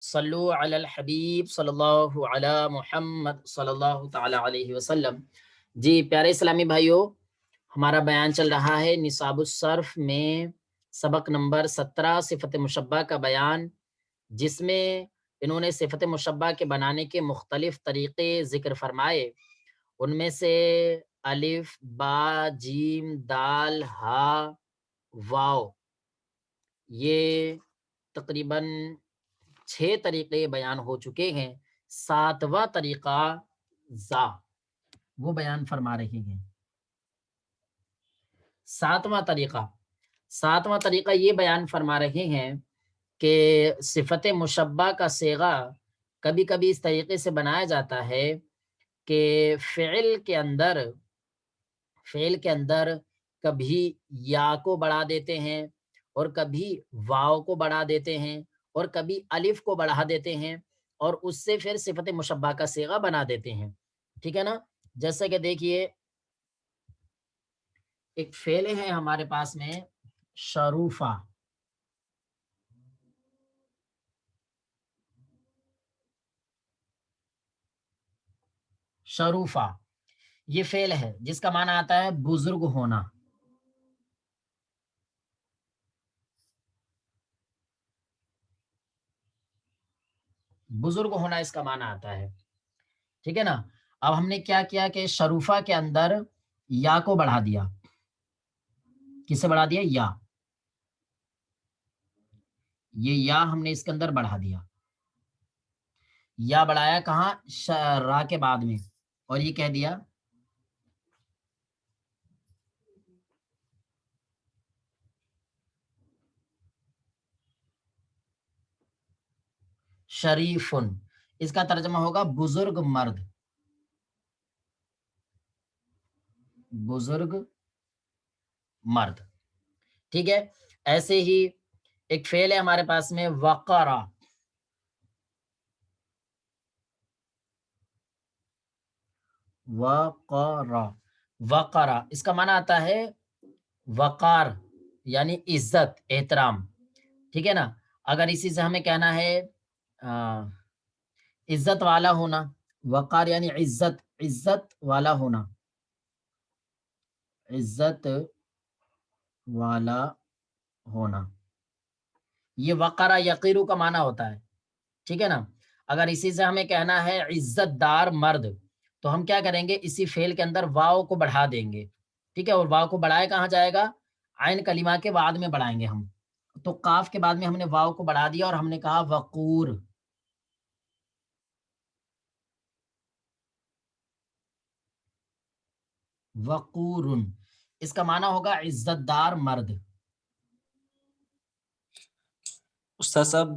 صلو علی الحبیب صلی اللہ علی محمد صلی اللہ تعالی علیہ وسلم۔ جی پیارے اسلامی بھائیوں، ہمارا بیان چل رہا ہے نصاب الصرف میں سبق نمبر 17 صفت مشبہ کا بیان، جس میں انہوں نے صفت مشبہ کے بنانے کے مختلف طریقے ذکر فرمائے۔ ان میں سے الف، با، جیم، دال، ہا، واو، یہ تقریباً 6 طریقے بیان ہو چکے ہیں۔ 7واں طریقہ زا، وہ بیان فرما رہے ہیں۔ ساتواں طریقہ یہ بیان فرما رہے ہیں کہ صفت مشبہ کا صیغہ کبھی کبھی اس طریقے سے بنایا جاتا ہے کہ فعل کے اندر کبھی یا کو بڑھا دیتے ہیں، اور کبھی واو کو بڑھا دیتے ہیں، اور کبھی الف کو بڑھا دیتے ہیں، اور اس سے پھر صفت مشبہ کا صیغہ بنا دیتے ہیں۔ ٹھیک ہے نا؟ جیسے کہ دیکھیے ایک فعل ہے ہمارے پاس میں شروفہ، شروفہ یہ فعل ہے جس کا معنی آتا ہے بزرگ ہونا۔ بزرگ ہونا اس کا معنی آتا ہے۔ ٹھیک ہے نا؟ اب ہم نے کیا کیا کہ شروفہ کے اندر یا کو بڑھا دیا۔ کسے بڑھا دیا؟ یا۔ یہ یا ہم نے اس کے اندر بڑھا دیا۔ یا بڑھایا کہاں؟ را کے بعد میں، اور یہ کہہ دیا شریفن، اس کا ترجمہ ہوگا بزرگ مرد، بزرگ مرد۔ ٹھیک ہے؟ ایسے ہی ایک فعل ہے ہمارے پاس میں وقرا، وقرا، وقرا اس کا معنی آتا ہے وقار، یعنی عزت، احترام۔ ٹھیک ہے نا؟ اگر اسی سے ہمیں کہنا ہے عزت والا ہونا، وقار یعنی عزت، عزت والا ہونا، عزت والا ہونا، یہ وقرا یقیرو کا معنی ہوتا ہے۔ ٹھیک ہے نا؟ اگر اسی سے ہمیں کہنا ہے عزت دار مرد، تو ہم کیا کریں گے؟ اسی فعل کے اندر واو کو بڑھا دیں گے۔ ٹھیک ہے؟ اور واو کو بڑھائے کہاں جائے گا؟ عین کلمہ کے بعد میں بڑھائیں گے ہم، تو قاف کے بعد میں ہم نے واو کو بڑھا دیا اور ہم نے کہا وقور۔ وقور اس کا معنی ہوگا عزت دار مرد۔ استاد صاحب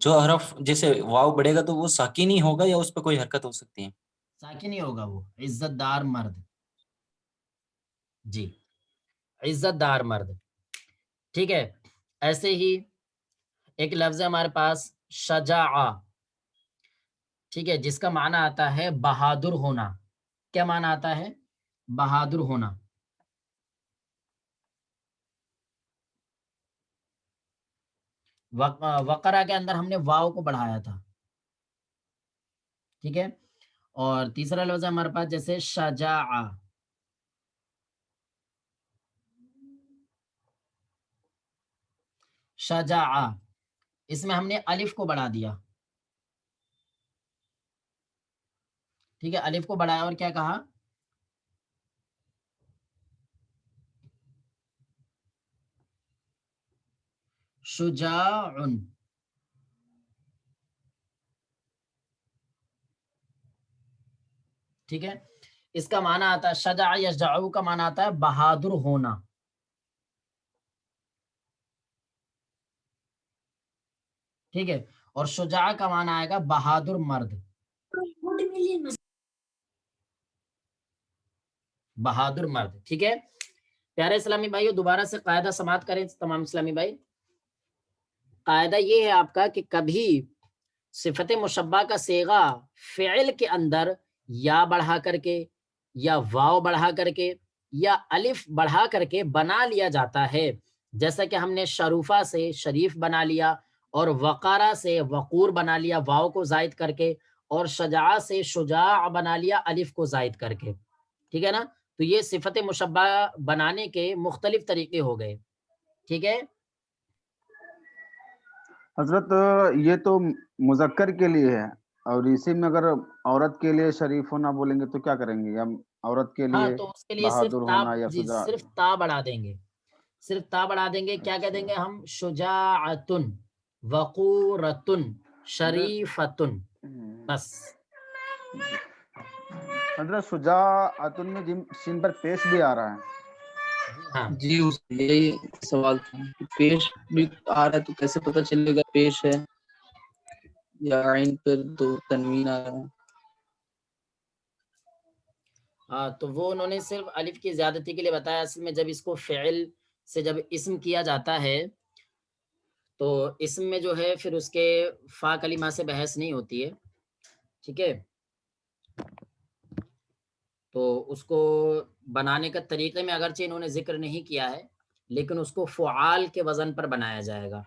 جو حرف جیسے واو بڑھے گا تو وہ ساکن ہی ہوگا یا اس پہ کوئی حرکت ہو سکتی ہے؟ ساکن ہی ہوگا، وہ عزت دار مرد۔ جی، عزت دار مرد۔ ٹھیک ہے؟ ایسے ہی ایک لفظ ہے ہمارے پاس شجاع، ٹھیک ہے، جس کا معنی آتا ہے بہادر ہونا۔ کیا معنی آتا ہے؟ بہادر ہونا۔ وقرا کے اندر ہم نے واو کو بڑھایا تھا۔ ٹھیک ہے؟ اور تیسرا لفظ ہے ہمارے پاس جیسے شجاع، شجاع اس میں ہم نے الف کو بڑھا دیا۔ ٹھیک ہے؟ الف کو بڑھایا اور کیا کہا؟ شجاع۔ ٹھیک ہے؟ اس کا معنی آتا ہے شجاع یشجع کا معنی آتا ہے بہادر ہونا۔ ٹھیک ہے؟ اور شجاع کا معنی آئے گا بہادر مرد، بہادر مرد۔ ٹھیک ہے؟ پیارے اسلامی بھائیو، دوبارہ سے قاعدہ سماعت کریں تمام اسلامی بھائی۔ قاعدہ یہ ہے آپ کا کہ کبھی صفت مشبہ کا صیغہ فعل کے اندر یا بڑھا کر کے، یا واو بڑھا کر کے، یا الف بڑھا کر کے بنا لیا جاتا ہے۔ جیسا کہ ہم نے شروفہ سے شریف بنا لیا، اور وقارہ سے وقور بنا لیا واو کو زائد کر کے، اور شجاع سے شجاع بنا لیا الف کو زائد کر کے، ٹھیک ہے نا؟ تو یہ صفت مشبہ بنانے کے مختلف طریقے ہو گئے، ٹھیک ہے؟ حضرت یہ تو مذکر کے لیے ہے، اور اسی میں اگر عورت کے لیے شریف ہونا بولیں گے تو کیا کریں گے؟ یا عورت کے ہاں لیے تو اس کے لیے صرف بہادر تا، ہونا یا جی شجاع؟ صرف تا بڑھا دیں گے، صرف تا بڑھا دیں گے، کیا کہہ دیں گے ہم؟ شجاعتن، وقورتن، شریفتن، بس۔ حضرت شجاعتن میں سین پر پیش بھی آ رہا ہے۔ جی ہاں، جی یہی سوال تھا کہ پیش بھی آ رہا ہے تو کیسے پتہ چلے گا پیش ہے، یا عین پر تو تنوین آ رہا ہے؟ ہاں تو وہ انہوں نے صرف الف کی زیادتی کے لیے بتایا، اصل میں جب اس کو فعل سے جب اسم کیا جاتا ہے تو اسم میں جو ہے پھر اس کے فا کلمہ سے بحث نہیں ہوتی ہے، ٹھیک ہے؟ تو اس کو بنانے کا طریقے میں اگرچہ انہوں نے ذکر نہیں کیا ہے، لیکن اس کو فعال کے وزن پر بنایا جائے گا،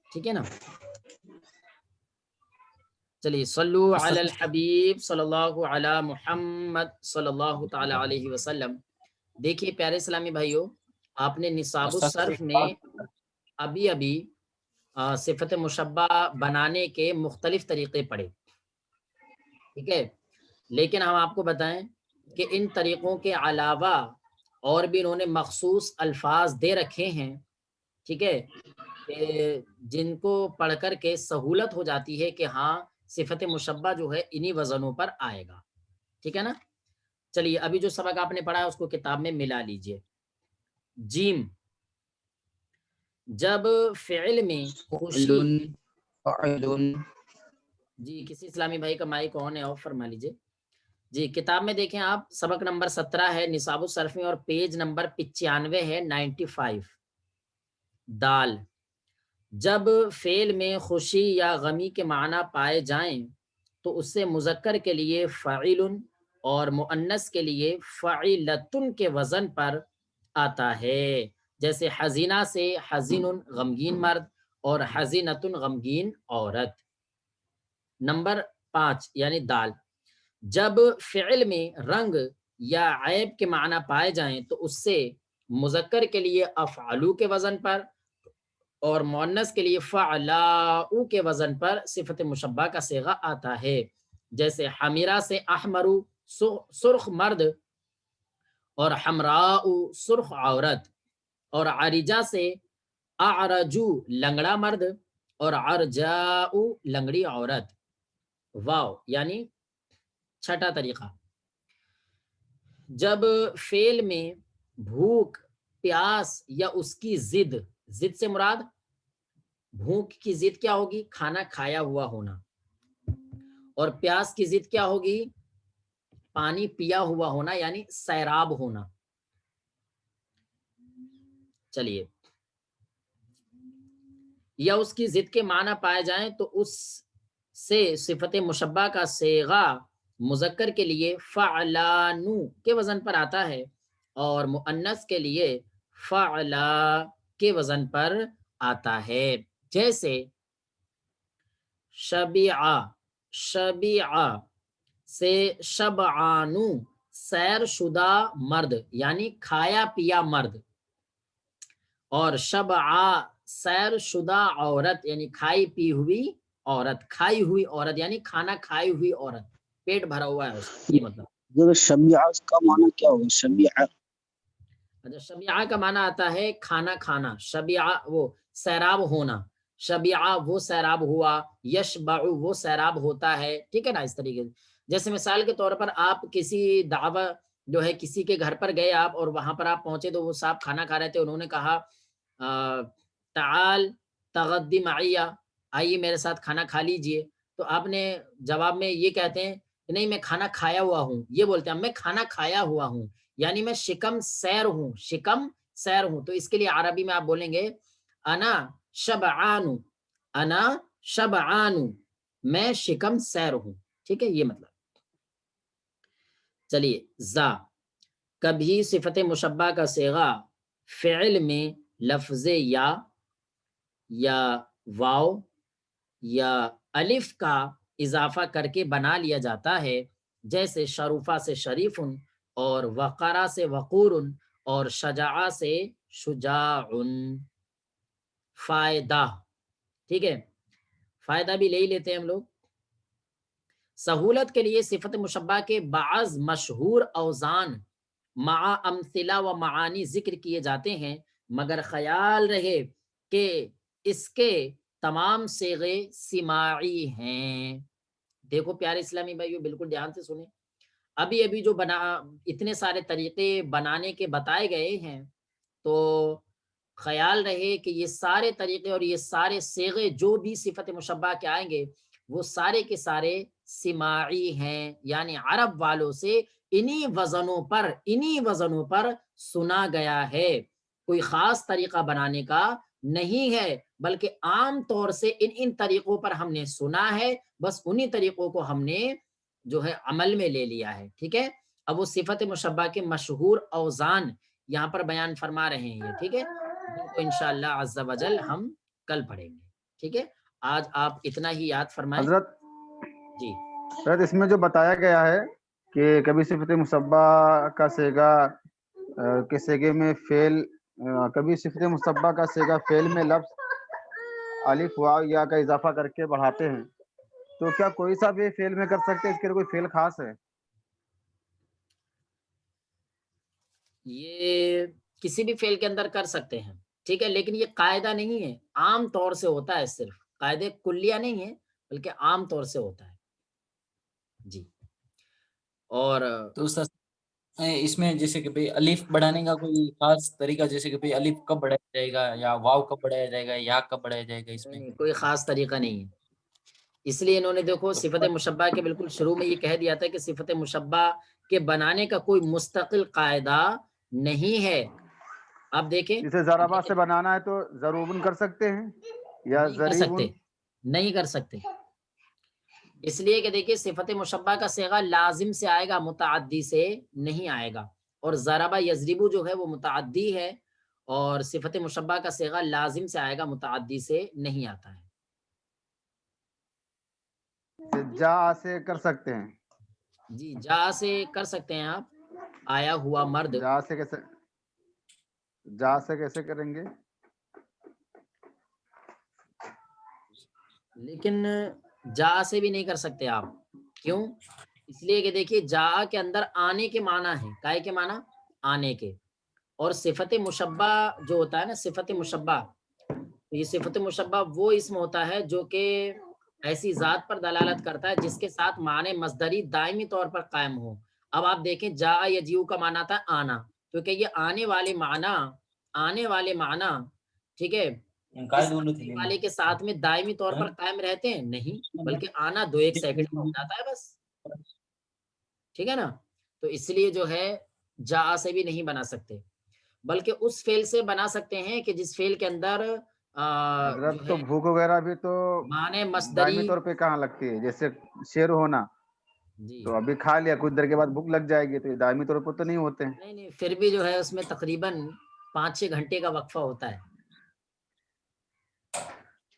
ٹھیک ہے نا؟ چلیے صلو علی الحبیب صلی اللہ علی محمد صلی اللہ تعالی علیہ وسلم۔ دیکھیے پیارے اسلامی بھائیوں، آپ نے نصاب الصرف میں ابھی صفت مشبہ بنانے کے مختلف طریقے پڑھے، ٹھیک ہے؟ لیکن ہم آپ کو بتائیں کہ ان طریقوں کے علاوہ اور بھی انہوں نے مخصوص الفاظ دے رکھے ہیں، ٹھیک ہے، کہ جن کو پڑھ کر کے سہولت ہو جاتی ہے کہ ہاں صفت مشبہ جو ہے انہی وزنوں پر آئے گا، ٹھیک ہے نا؟ چلیے ابھی جو سبق آپ نے پڑھا ہے اس کو کتاب میں ملا لیجئے۔ جیم، جب فعل میں خوشی، فعل جی کسی اسلامی بھائی کا مائک آن ہے، آف فرما لیجئے۔ جی کتاب میں دیکھیں آپ، سبق نمبر 17 ہے نصاب الصرف میں، اور پیج نمبر 95 ہے 95۔ دال، جب فعل میں خوشی یا غمی کے معنی پائے جائیں تو اس سے مذکر کے لیے فعیل اور مؤنث کے لیے فعیلتن کے وزن پر آتا ہے، جیسے حزینہ سے حزین غمگین مرد اور حزینتن غمگین عورت۔ نمبر 5 یعنی دال، جب فعل میں رنگ یا عیب کے معنی پائے جائیں تو اس سے مذکر کے لیے افعلو کے وزن پر اور مؤنث کے لیے فعلاؤ کے وزن پر صفت مشبہ کا صیغہ آتا ہے، جیسے حمیرہ سے احمرو سرخ مرد اور حمراء سرخ عورت، اور عریجہ سے اعرجو لنگڑا مرد اور عرجاء لنگڑی عورت۔ واو یعنی چھٹا طریقہ، جب فعل میں بھوک، پیاس یا اس کی ضد سے مراد بھوک کی ضد کیا ہوگی؟ کھانا کھایا ہوا ہونا، اور پیاس کی ضد کیا ہوگی؟ پانی پیا ہوا ہونا یعنی سیراب ہونا۔ چلیے، یا اس کی ضد کے معنی پائے جائیں تو اس سے صفت مشبہ کا صیغہ مذکر کے لیے فعلانو کے وزن پر آتا ہے اور مؤنث کے لیے فعلا کے وزن پر آتا ہے، جیسے شبیعہ سے شبعانو سیر شدہ مرد یعنی کھایا پیا مرد، اور شبعہ سیر شدہ عورت یعنی کھائی پی ہوئی عورت، کھائی ہوئی عورت یعنی کھانا کھائی ہوئی عورت، پیٹ بھرا ہوا ہے اس کا، یہ مطلب۔ شبیعہ کا معنی کیا ہوگا؟ شبیعہ، اچھا شبیعہ کا معنی آتا ہے کھانا کھانا، شبیعہ وہ سیراب ہونا، شبیعہ وہ سیراب ہوا، یشبع وہ سیراب ہوتا ہے، ٹھیک ہے نا؟ اس طریقے سے جیسے مثال کے طور پر آپ کسی دعوت جو ہے کسی کے گھر پر گئے آپ، اور وہاں پر آپ پہنچے تو وہ صاحب کھانا کھا رہے تھے، انہوں نے کہا تعال تغدی معیہ، آئیے میرے ساتھ کھانا کھا لیجئے، تو آپ نے جواب میں یہ کہتے ہیں کہ نہیں میں کھانا کھایا ہوا ہوں، یہ بولتے ہیں میں کھانا کھایا ہوا ہوں یعنی میں شکم سیر ہوں، شکم سیر ہوں، تو اس کے لیے عربی میں آپ بولیں گے انا شبعان، انا شبعان، میں شکم سیر ہوں، ٹھیک ہے؟ یہ مطلب۔ چلیے زا، کبھی صفت مشبہ کا صیغہ فعل میں لفظ یا واو یا الف کا اضافہ کر کے بنا لیا جاتا ہے، جیسے شروفہ سے شریفن، اور وقارہ سے وقورن، اور شجاع سے شجاعن۔ فائدہ، ٹھیک ہے، فائدہ بھی لے ہی لیتے ہیں ہم لوگ۔ سہولت کے لیے صفت مشبہ کے بعض مشہور اوزان مع امثلہ و معانی ذکر کیے جاتے ہیں، مگر خیال رہے کہ اس کے تمام صیغے سماعی ہیں۔ دیکھو پیارے اسلامی بھائیو، بالکل دھیان سے سنیں، ابھی جو اتنے سارے طریقے بنانے کے بتائے گئے ہیں، تو خیال رہے کہ یہ سارے طریقے اور یہ سارے صیغے جو بھی صفت مشبہ کے آئیں گے، وہ سارے کے سارے سماعی ہیں، یعنی عرب والوں سے انہی وزنوں پر سنا گیا ہے۔ کوئی خاص طریقہ بنانے کا نہیں ہے، بلکہ عام طور سے ان طریقوں پر ہم نے سنا ہے، بس انہی طریقوں کو ہم نے جو ہے عمل میں لے لیا ہے، ٹھیک ہے۔ اب وہ صفت مشبہ کے مشہور اوزان یہاں پر بیان فرما رہے ہیں، ٹھیک ہے، جن کو انشاءاللہ عز و جل ہم کل پڑھیں گے، ٹھیک ہے۔ آج آپ اتنا ہی یاد فرمائیں۔ حضرت جی حضرت اس میں جو بتایا گیا ہے کہ کبھی صفت مشبہ کا صیغہ کے صیغے میں فعل، کبھی صفت مشبہ کا صیغہ فعل میں لفظ الف واو یا کا اضافہ کر کے بڑھاتے ہیں، تو کیا کوئی سا بھی فعل میں کر سکتے ہیں؟ اس کے لیے کوئی فعل خاص ہے؟ یہ کسی بھی فعل کے اندر کر سکتے ہیں، ٹھیک ہے، لیکن یہ قاعدہ نہیں ہے، عام طور سے ہوتا ہے، صرف قاعدے کلیہ نہیں ہے بلکہ عام طور سے ہوتا ہے۔ جی، اور تو استاد اس میں جیسے کہ بھئی الف بڑھانے کا کوئی خاص طریقہ، جیسے کہ بھئی الف کب بڑھایا جائے گا، یا واو کب بڑھایا جائے گا، یا کب بڑھایا جائے گا اس میں؟ نہیں، کوئی خاص طریقہ نہیں ہے، اس لیے انہوں نے دیکھو صفت مشبہ کے بالکل شروع میں یہ کہہ دیا تھا کہ صفت مشبہ کے بنانے کا کوئی مستقل قاعدہ نہیں ہے۔ آپ دیکھیں، جسے ضربہ سے بنانا ہے تو ضروبن کر سکتے ہیں یا نہیں کر ضریبن؟ سکتے، نہیں کر سکتے، اس لیے کہ دیکھیے صفت مشبہ کا صیغہ لازم سے آئے گا، متعدی سے نہیں آئے گا، اور ضربہ یضربو جو ہے وہ متعدی ہے، اور صفت مشبہ کا صیغہ لازم سے آئے گا، متعدی سے نہیں آتا ہے۔ جا سے کر سکتے ہیں؟ جی، جا سے کر سکتے ہیں آپ، آیا ہوا مرد، جا سے کیسے کریں گے؟ لیکن جا سے بھی نہیں کر سکتے آپ، کیوں؟ اس لیے کہ دیکھیے جا کے اندر آنے کے معنی ہے، کائے کے معنی؟ آنے کے، اور صفت مشبہ جو ہوتا ہے نا، صفت مشبہ، یہ صفت مشبہ وہ اسم ہوتا ہے جو کہ ایسی ذات پر دلالت کرتا ہے جس کے ساتھ معنی مصدری دائمی طور پر قائم ہو۔ اب آپ دیکھیں جا یجیو کا معنی آتا ہے آنا، کیونکہ یہ آنے والے معنی، ٹھیک ہے، اس آنے والے کے ساتھ میں دائمی طور پر قائم رہتے ہیں نہیں، بلکہ آنا 2-1 سیکنڈ میں ہو جاتا ہے بس، ٹھیک ہے نا۔ تو اس لیے جو ہے جا سے بھی نہیں بنا سکتے، بلکہ اس فعل سے بنا سکتے ہیں کہ جس فعل کے اندر حضرت جو تو ہے بھوک وغیرہ بھی تو معنی مصدری، دائمی طور پہ کہاں لگتی ہے؟ جیسے شیر ہونا، جی تو ابھی کھا لیا، کچھ دیر کے بعد بھوک لگ جائے گی، تو یہ دائمی طور پر تو نہیں ہوتے ہیں۔ نہیں، پھر بھی جو ہے اس میں تقریباً 5-6 گھنٹے کا وقفہ ہوتا ہے۔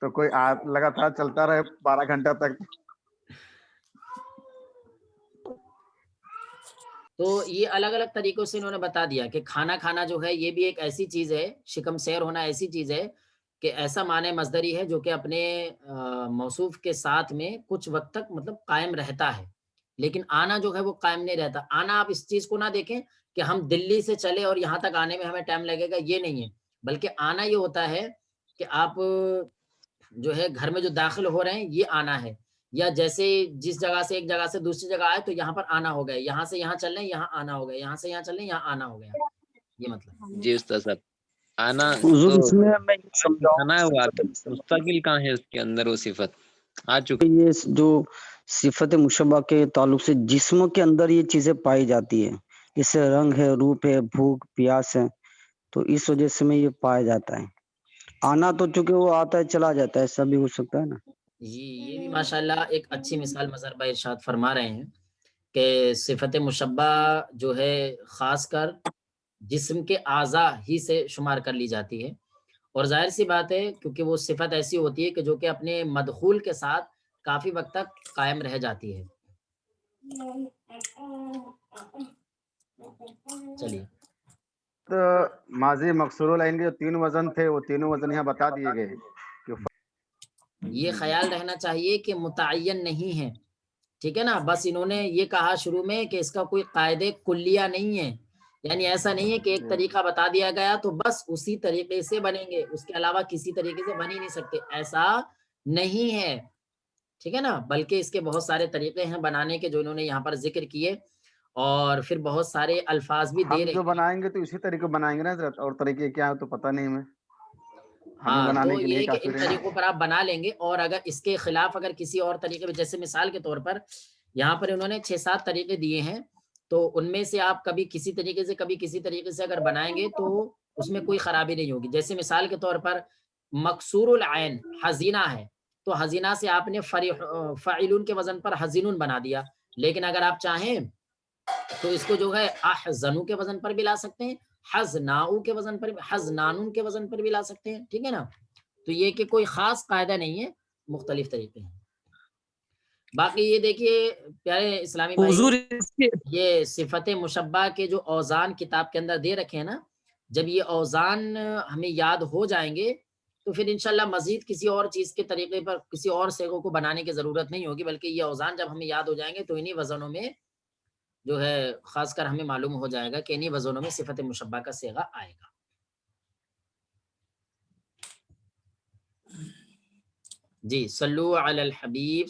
تو کوئی لگاتار چلتا رہے 12 گھنٹہ تک؟ تو یہ الگ الگ طریقوں سے انہوں نے بتا دیا کہ کھانا جو ہے یہ بھی ایک ایسی چیز ہے، شکم سیر ہونا ایسی چیز ہے کہ ایسا معنی مصدری ہے جو کہ اپنے موصوف کے ساتھ میں کچھ وقت تک مطلب قائم رہتا ہے، لیکن آنا جو ہے وہ قائم نہیں رہتا۔ آنا آپ اس چیز کو نہ دیکھیں کہ ہم دلی سے چلے اور یہاں تک آنے میں ہمیں ٹائم لگے گا، یہ نہیں ہے، بلکہ آنا یہ ہوتا ہے کہ آپ جو ہے گھر میں جو داخل ہو رہے ہیں یہ آنا ہے، یا جیسے جس جگہ سے ایک جگہ سے دوسری جگہ آئے تو یہاں پر آنا ہو گیا، یہاں سے یہاں چل رہے ہیں یہاں آنا ہو گیا، یہاں سے یہاں چل رہے ہیں یہاں آنا ہو گیا، یہ مطلب۔ جی استاد صاحب، آنا حضور تو اس میں میں یہ دکھانا ہے، وہ سمجھاؤں مستقل کہاں ہے اس کے اندر وہ صفت آ چکی؟ یہ جو صفت مشبہ کے تعلق سے جسم کے اندر یہ چیزیں پائی جاتی ہے، جیسے رنگ ہے، روپ ہے، بھوک پیاس ہے، تو اس وجہ سے میں یہ پایا جاتا ہے۔ آنا تو چونکہ وہ آتا ہے چلا جاتا ہے، ایسا بھی ہو سکتا ہے نا۔ جی، یہ بھی ماشاءاللہ ایک اچھی مثال مظہر بھائی ارشاد فرما رہے ہیں کہ صفت مشبہ جو ہے خاص کر جسم کے اعضاء ہی سے شمار کر لی جاتی ہے، اور ظاہر سی بات ہے کیونکہ وہ صفت ایسی ہوتی ہے کہ جو کہ اپنے مدخول کے ساتھ کافی وقت تک قائم رہ جاتی ہے. چلیے تو ماضی مقصور العین کے جو 3 وزن تھے وہ تینوں وزن یہاں بتا دیے گئے. یہ خیال رہنا چاہیے کہ متعین نہیں ہے، ٹھیک ہے نا. بس انہوں نے یہ کہا شروع میں کہ اس کا کوئی قاعدے کلیہ نہیں ہے، یعنی ایسا نہیں ہے کہ ایک طریقہ بتا دیا گیا تو بس اسی طریقے سے بنیں گے، اس کے علاوہ کسی طریقے سے بن ہی نہیں سکتے، ایسا نہیں ہے، ٹھیک ہے نا. بلکہ اس کے بہت سارے طریقے ہیں بنانے کے جو انہوں نے یہاں پر ذکر کیے، اور پھر بہت سارے الفاظ بھی دے ہم رہے جو ہیں. بنائیں گے تو اسی طریقے بنائیں گے نا حضرت، اور طریقے کیا ہے تو پتہ نہیں ہمیں. ہمیں ہاں بنانے تو کے یہ لیے ہے کہ کافی ان طریقوں پر آپ بنا لیں گے، اور اگر اس کے خلاف اگر کسی اور طریقے پہ، جیسے مثال کے طور پر یہاں پر انہوں نے 6-7 طریقے دیے ہیں، تو ان میں سے آپ کبھی کسی طریقے سے کبھی کسی طریقے سے اگر بنائیں گے تو اس میں کوئی خرابی نہیں ہوگی. جیسے مثال کے طور پر مکسور العین حزینہ ہے، تو حزینہ سے آپ نے فاعلون کے وزن پر حزینون بنا دیا، لیکن اگر آپ چاہیں تو اس کو جو ہے احزنو کے وزن پر بھی لا سکتے ہیں، حزناؤ کے وزن پر، حزنانون کے وزن پر بھی لا سکتے ہیں، ٹھیک ہے نا. تو یہ کہ کوئی خاص قاعدہ نہیں ہے، مختلف طریقے ہیں. باقی یہ دیکھیے پیارے اسلامی بھائیوں، حضور یہ صفت مشبہ کے جو اوزان کتاب کے اندر دے رکھے ہیں نا، جب یہ اوزان ہمیں یاد ہو جائیں گے تو پھر انشاءاللہ مزید کسی اور چیز کے طریقے پر کسی اور صیغوں کو بنانے کی ضرورت نہیں ہوگی، بلکہ یہ اوزان جب ہمیں یاد ہو جائیں گے تو انہی وزنوں میں جو ہے خاص کر ہمیں معلوم ہو جائے گا کہ انہی وزنوں میں صفت مشبہ کا صیغہ آئے گا. جی صلو علی الحبیب.